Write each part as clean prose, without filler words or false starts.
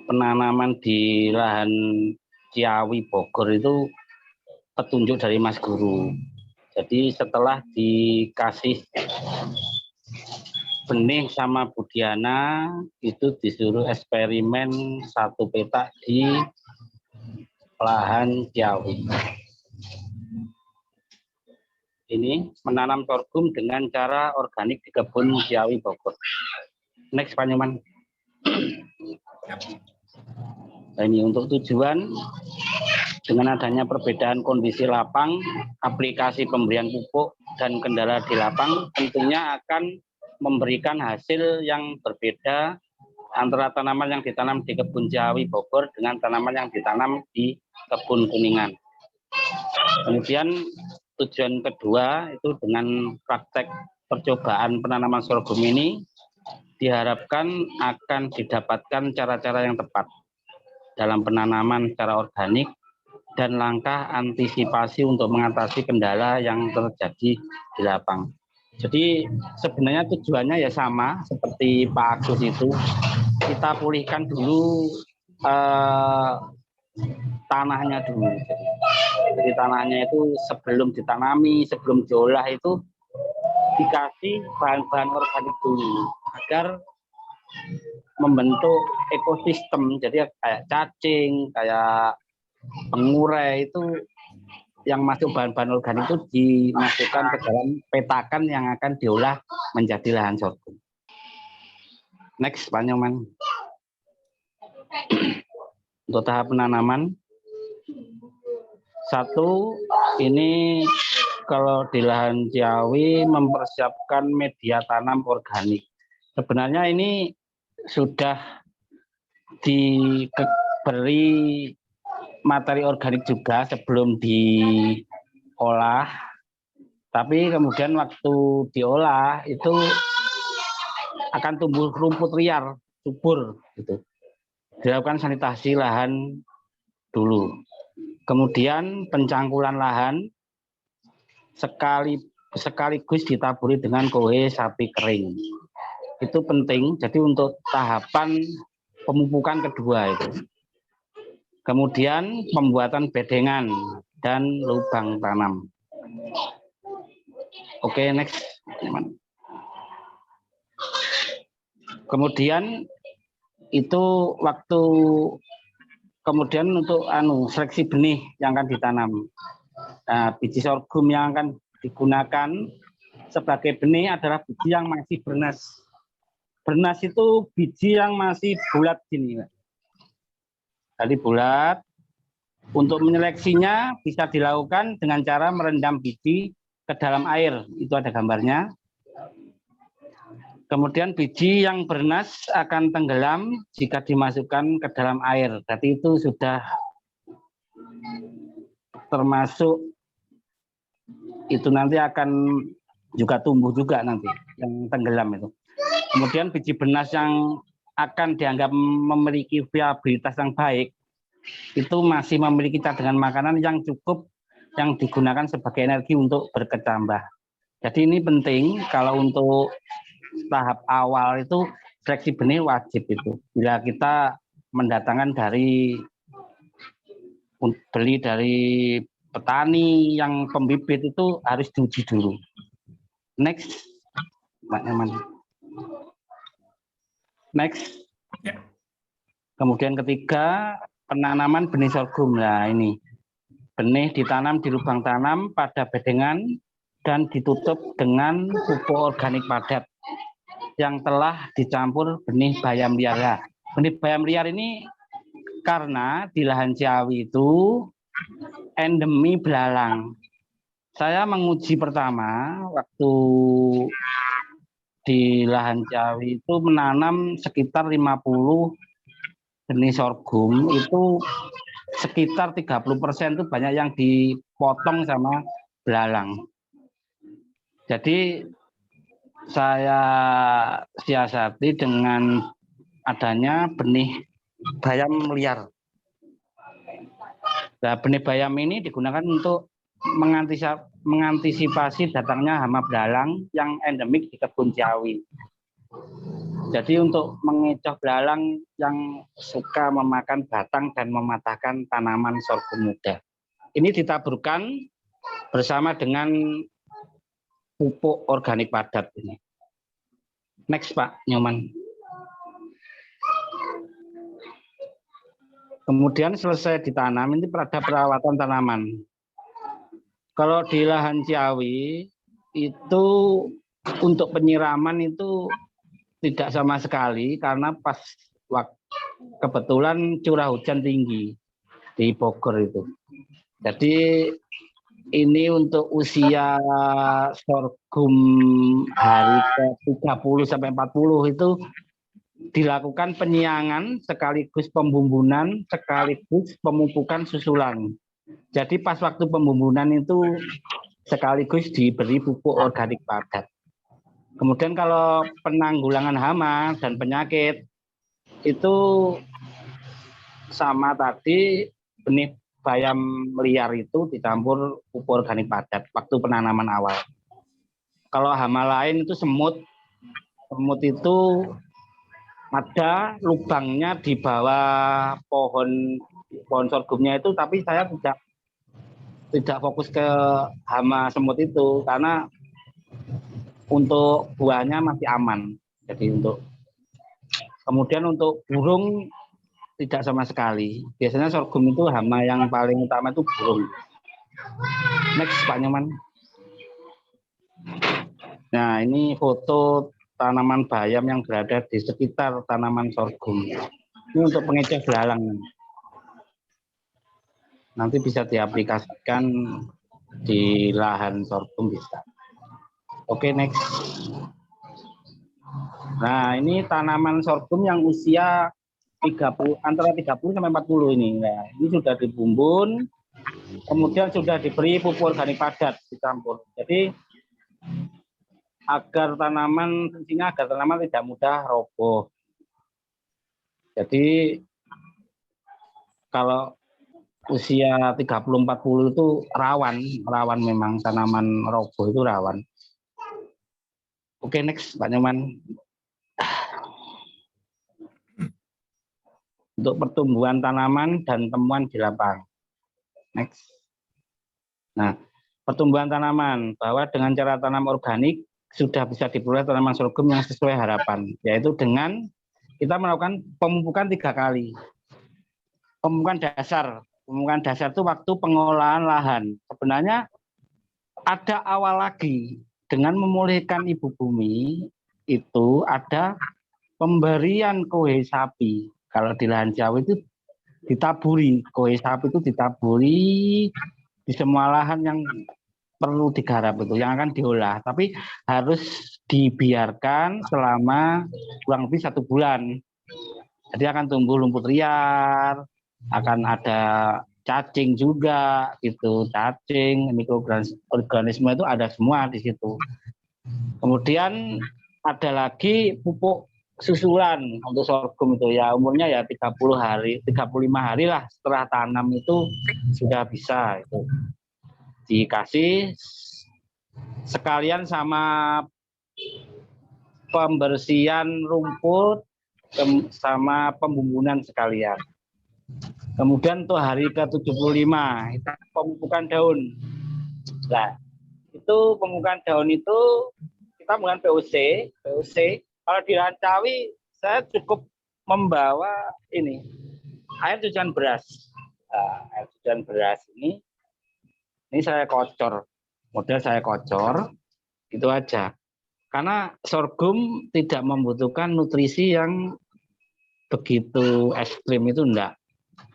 penanaman di lahan Ciawi Bogor itu petunjuk dari Mas Guru. Jadi setelah dikasih benih sama Budiana, itu disuruh eksperimen 1 petak di lahan Ciawi. Ini menanam sorghum dengan cara organik di kebun Ciawi Bogor. Next, Pak Nyoman. Nah, ini untuk tujuan dengan adanya perbedaan kondisi lapang, aplikasi pemberian pupuk, dan kendala di lapang tentunya akan memberikan hasil yang berbeda antara tanaman yang ditanam di kebun Ciawi Bogor dengan tanaman yang ditanam di kebun Kuningan. Kemudian tujuan kedua itu dengan praktek percobaan penanaman sorghum ini diharapkan akan didapatkan cara-cara yang tepat dalam penanaman secara organik dan langkah antisipasi untuk mengatasi kendala yang terjadi di lapang. Jadi sebenarnya tujuannya ya sama seperti Pak Agus itu, kita pulihkan dulu tanahnya dulu. Jadi tanahnya itu sebelum ditanami, sebelum diolah itu dikasih bahan-bahan organik dulu agar membentuk ekosistem. Jadi kayak cacing, kayak pengurai itu yang masuk bahan-bahan organik itu dimasukkan ke dalam petakan yang akan diolah menjadi lahan sorghum. Next, Pak Nyoman. Untuk tahap penanaman, 1, ini kalau di lahan Ciawi mempersiapkan media tanam organik. Sebenarnya ini sudah diberi materi organik juga sebelum diolah, tapi kemudian waktu diolah itu akan tumbuh rumput liar, subur, gitu. Dilakukan sanitasi lahan dulu. Kemudian pencangkulan lahan sekaligus ditaburi dengan kohe sapi kering. Itu penting, jadi untuk tahapan pemupukan kedua itu. Kemudian pembuatan bedengan dan lubang tanam. Oke, next. Kemudian itu waktu kemudian untuk seleksi benih yang akan ditanam. Nah, biji sorghum yang akan digunakan sebagai benih adalah biji yang masih bernas. Bernas itu biji yang masih bulat gini. Jadi bulat. Untuk menyeleksinya bisa dilakukan dengan cara merendam biji ke dalam air. Itu ada gambarnya. Kemudian biji yang bernas akan tenggelam jika dimasukkan ke dalam air. Jadi itu sudah termasuk itu nanti akan juga tumbuh juga nanti yang tenggelam itu. Kemudian biji bernas yang akan dianggap memiliki viabilitas yang baik itu masih memiliki cadangan makanan yang cukup yang digunakan sebagai energi untuk berkecambah. Jadi ini penting kalau untuk tahap awal itu seleksi benih wajib itu. Bila kita mendatangkan beli dari petani yang pembibit itu harus diuji dulu. Next, Pak Nyaman. Next. Kemudian ketiga, penanaman benih sorghum. Nah ini, benih ditanam di lubang tanam pada bedengan dan ditutup dengan pupuk organik padat yang telah dicampur benih bayam liar. Benih bayam liar ini karena di lahan Ciawi itu endemi belalang. Saya menguji pertama waktu di lahan Ciawi itu menanam sekitar 50 benih sorghum, itu sekitar 30% itu banyak yang dipotong sama belalang. Jadi saya siasati dengan adanya benih bayam liar. Nah, benih bayam ini digunakan untuk mengantisipasi datangnya hama belalang yang endemik di kebun Ciawi. Jadi untuk mengecoh belalang yang suka memakan batang dan mematahkan tanaman sorghum muda. Ini ditaburkan bersama dengan pupuk organik padat ini. Next Pak Nyoman. Kemudian selesai ditanam, ini pada perawatan tanaman. Kalau di lahan Ciawi itu untuk penyiraman itu tidak sama sekali karena pas kebetulan curah hujan tinggi di Bogor itu. Jadi ini untuk usia sorghum hari ke-30 sampai 40 itu dilakukan penyiangan sekaligus pembumbunan sekaligus pemupukan susulan. Jadi pas waktu pembumbunan itu sekaligus diberi pupuk organik padat. Kemudian kalau penanggulangan hama dan penyakit itu sama tadi, benih bayam liar itu dicampur pupuk organik padat waktu penanaman awal. Kalau hama lain itu semut. Semut itu ada lubangnya di bawah pohon sorghumnya itu, tapi saya tidak fokus ke hama semut itu karena untuk buahnya masih aman. Jadi kemudian untuk burung tidak sama sekali. Biasanya sorghum itu hama yang paling utama itu burung. Next Pak Nyoman. Nah ini foto tanaman bayam yang berada di sekitar tanaman sorghum. Ini untuk pengecoh belalang. Nanti bisa diaplikasikan di lahan sorghum bisa. Oke, next. Nah, ini tanaman sorghum yang usia antara 30 sampai 40 ini. Nah, ini sudah dibumbun, kemudian sudah diberi pupuk organik padat dicampur. Jadi fungsinya agar tanaman tidak mudah roboh. Jadi kalau usia 30-40 itu rawan memang tanaman roboh itu rawan. Oke, next Pak Nyoman. Untuk pertumbuhan tanaman dan temuan di lapangan. Next. Nah, pertumbuhan tanaman bahwa dengan cara tanam organik sudah bisa diperoleh tanaman sorghum yang sesuai harapan, yaitu dengan kita melakukan pemupukan 3 kali. Pemupukan dasar itu waktu pengolahan lahan. Sebenarnya ada awal lagi dengan memulihkan ibu bumi itu ada pemberian kohe sapi. Kalau di lahan Jawa itu ditaburi, kohe sapi itu ditaburi di semua lahan yang perlu digarap itu, yang akan diolah. Tapi harus dibiarkan selama kurang lebih 1 bulan. Jadi akan tumbuh rumput liar, akan ada cacing juga gitu, cacing, mikroorganisme itu ada semua di situ. Kemudian ada lagi pupuk susulan untuk sorghum itu ya, umurnya ya 30 hari, 35 hari lah setelah tanam itu sudah bisa itu. Dikasih sekalian sama pembersihan rumput sama pembumbunan sekalian. Kemudian untuk hari ke-75 itu pemupukan daun. Nah, itu pemupukan daun itu kita menggunakan POC. Kalau di lahan Cawi saya cukup membawa ini air cucian beras. Nah, air cucian beras ini saya kocor, model saya kocor, itu aja. Karena sorghum tidak membutuhkan nutrisi yang begitu ekstrim, itu enggak.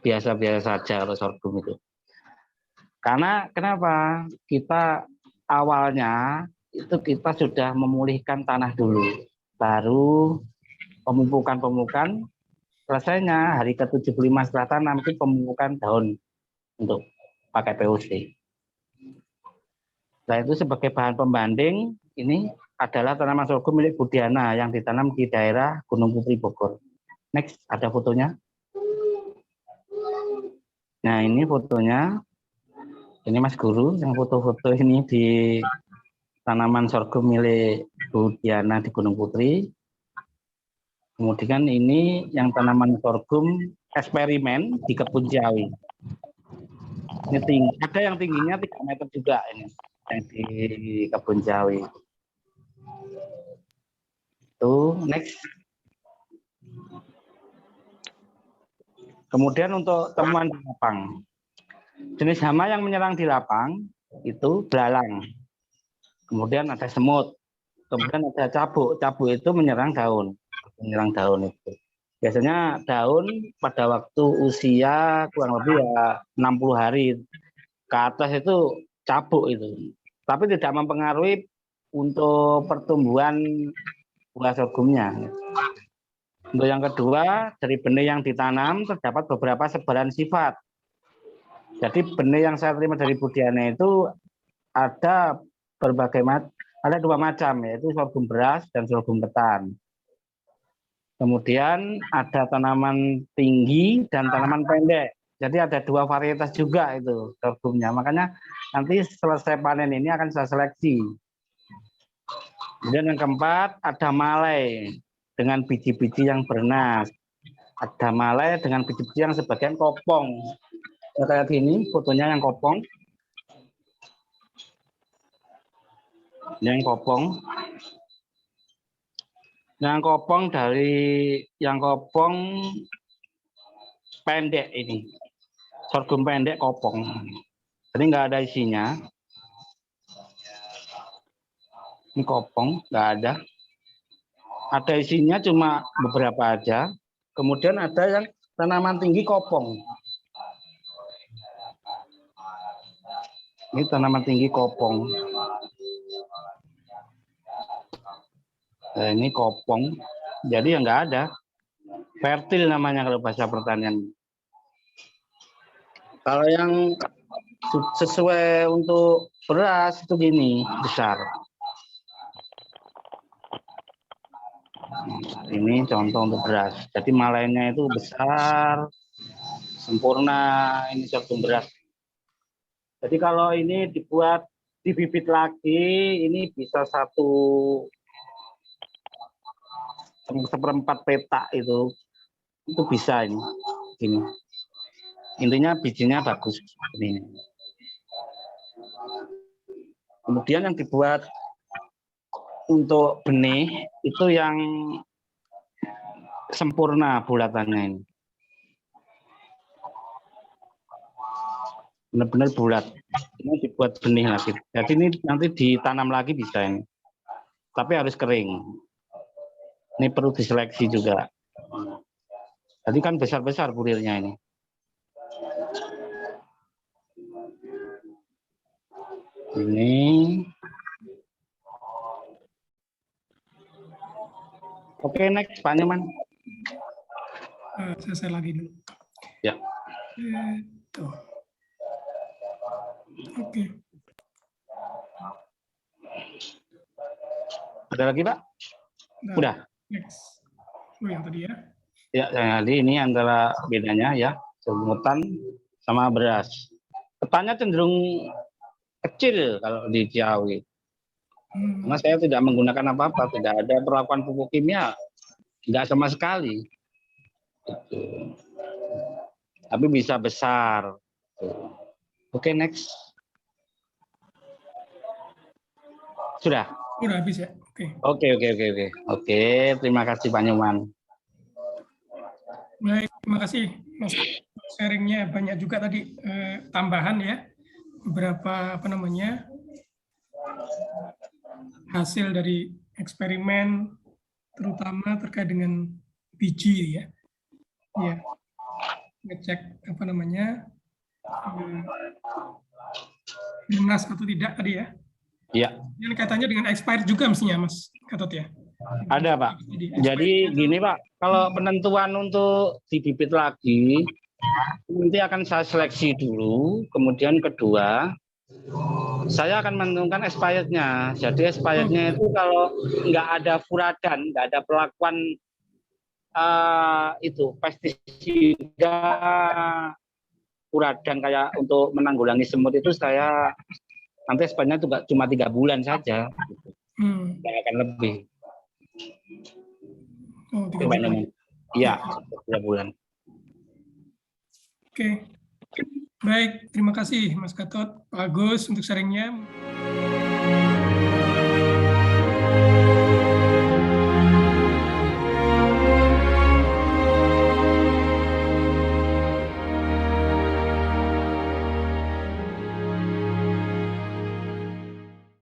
Biasa-biasa saja kalau sorghum itu. Karena kenapa? Kita awalnya itu kita sudah memulihkan tanah dulu. Baru pemupukan, selesainya hari ke-75 setelah tanam itu pemupukan daun untuk pakai POC. Nah itu sebagai bahan pembanding, ini adalah tanaman sorghum milik Budiana yang ditanam di daerah Gunung Putri Bogor. Next, ada fotonya. Nah ini fotonya, ini Mas Guru yang foto-foto ini di tanaman sorghum milik Budiana di Gunung Putri. Kemudian ini yang tanaman sorghum eksperimen di Kebun Ciawi. Ini tinggi, ada yang tingginya 3 meter juga ini yang di Kebun Ciawi. Tuh, next. Kemudian untuk temuan di lapang. Jenis hama yang menyerang di lapang itu belalang. Kemudian ada semut. Kemudian ada cabuk. Cabuk itu menyerang daun. Menyerang daun itu. Biasanya daun pada waktu usia kurang lebih ya 60 hari ke atas itu cabuk itu. Tapi tidak mempengaruhi untuk pertumbuhan buah sorghumnya. Untuk yang kedua, dari benih yang ditanam terdapat beberapa sebaran sifat. Jadi benih yang saya terima dari Budiana itu ada berbagai ada 2 macam, yaitu sorghum beras dan sorghum ketan. Kemudian ada tanaman tinggi dan tanaman pendek. Jadi ada 2 varietas juga itu sorghumnya. Makanya nanti selesai panen ini akan saya seleksi. Kemudian yang keempat ada malai dengan biji-biji yang bernas. Ada malai dengan biji-biji yang sebagian kopong. Ya, kayak gini fotonya yang kopong. Yang kopong. Yang kopong pendek ini. Sorghum pendek kopong. Jadi nggak ada isinya. Ini kopong, nggak ada. Ada isinya cuma beberapa aja. Kemudian ada yang tanaman tinggi kopong. Ini tanaman tinggi kopong. Nah, ini kopong. Jadi ya nggak ada. Fertil namanya kalau bahasa pertanian. Kalau yang sesuai untuk beras itu gini, besar. Ini contoh untuk beras. Jadi malainya itu besar, sempurna. Ini sorghum beras. Jadi kalau ini dibuat dibibit lagi, ini bisa 1/4 petak itu bisa ini. Intinya bijinya bagus ini. Kemudian yang dibuat untuk benih itu yang sempurna bulatannya ini. Benar-benar bulat. Ini dibuat benih lagi. Jadi ini nanti ditanam lagi bisa ini. Tapi harus kering. Ini perlu diseleksi juga. Jadi kan besar-besar burirnya ini. Ini. Oke, next Pak Nyoman. Saya lagi dulu. Ya. Oke. Ada lagi Pak? Nah, udah. Next. Oh yang tadi ya? Ya, jadi ini antara bedanya ya, semutan sama beras. Ketannya cenderung kecil kalau di Ciawi. Karena saya tidak menggunakan apa-apa, tidak ada perlakuan pupuk kimia, tidak sama sekali. Gitu. Tapi bisa besar. Oke, next. Sudah? Sudah habis ya? Oke. Oke, terima kasih Pak Nyoman. Baik, terima kasih Mas. Sharingnya banyak juga tadi tambahan ya. Beberapa hasil dari eksperimen terutama terkait dengan biji ya. Ya. Ngecek bernas atau tidak tadi ya. Iya. Yang kaitannya dengan expired juga mestinya Mas Gatot ya. Ada Pak. Jadi gini Pak, kalau penentuan untuk dibibit lagi nanti akan saya seleksi dulu, kemudian kedua saya akan menentukan expirednya. Jadi expirednya itu kalau nggak ada furadan, nggak ada perlakuan itu pestisida furadan kayak untuk menanggulangi semut itu saya nanti expirednya itu cuma 3 bulan saja, nggak akan lebih. Oh, 3 bulan. Iya, 3 bulan. Oke. Baik, terima kasih Mas Gatot, Pak Agus untuk sharingnya.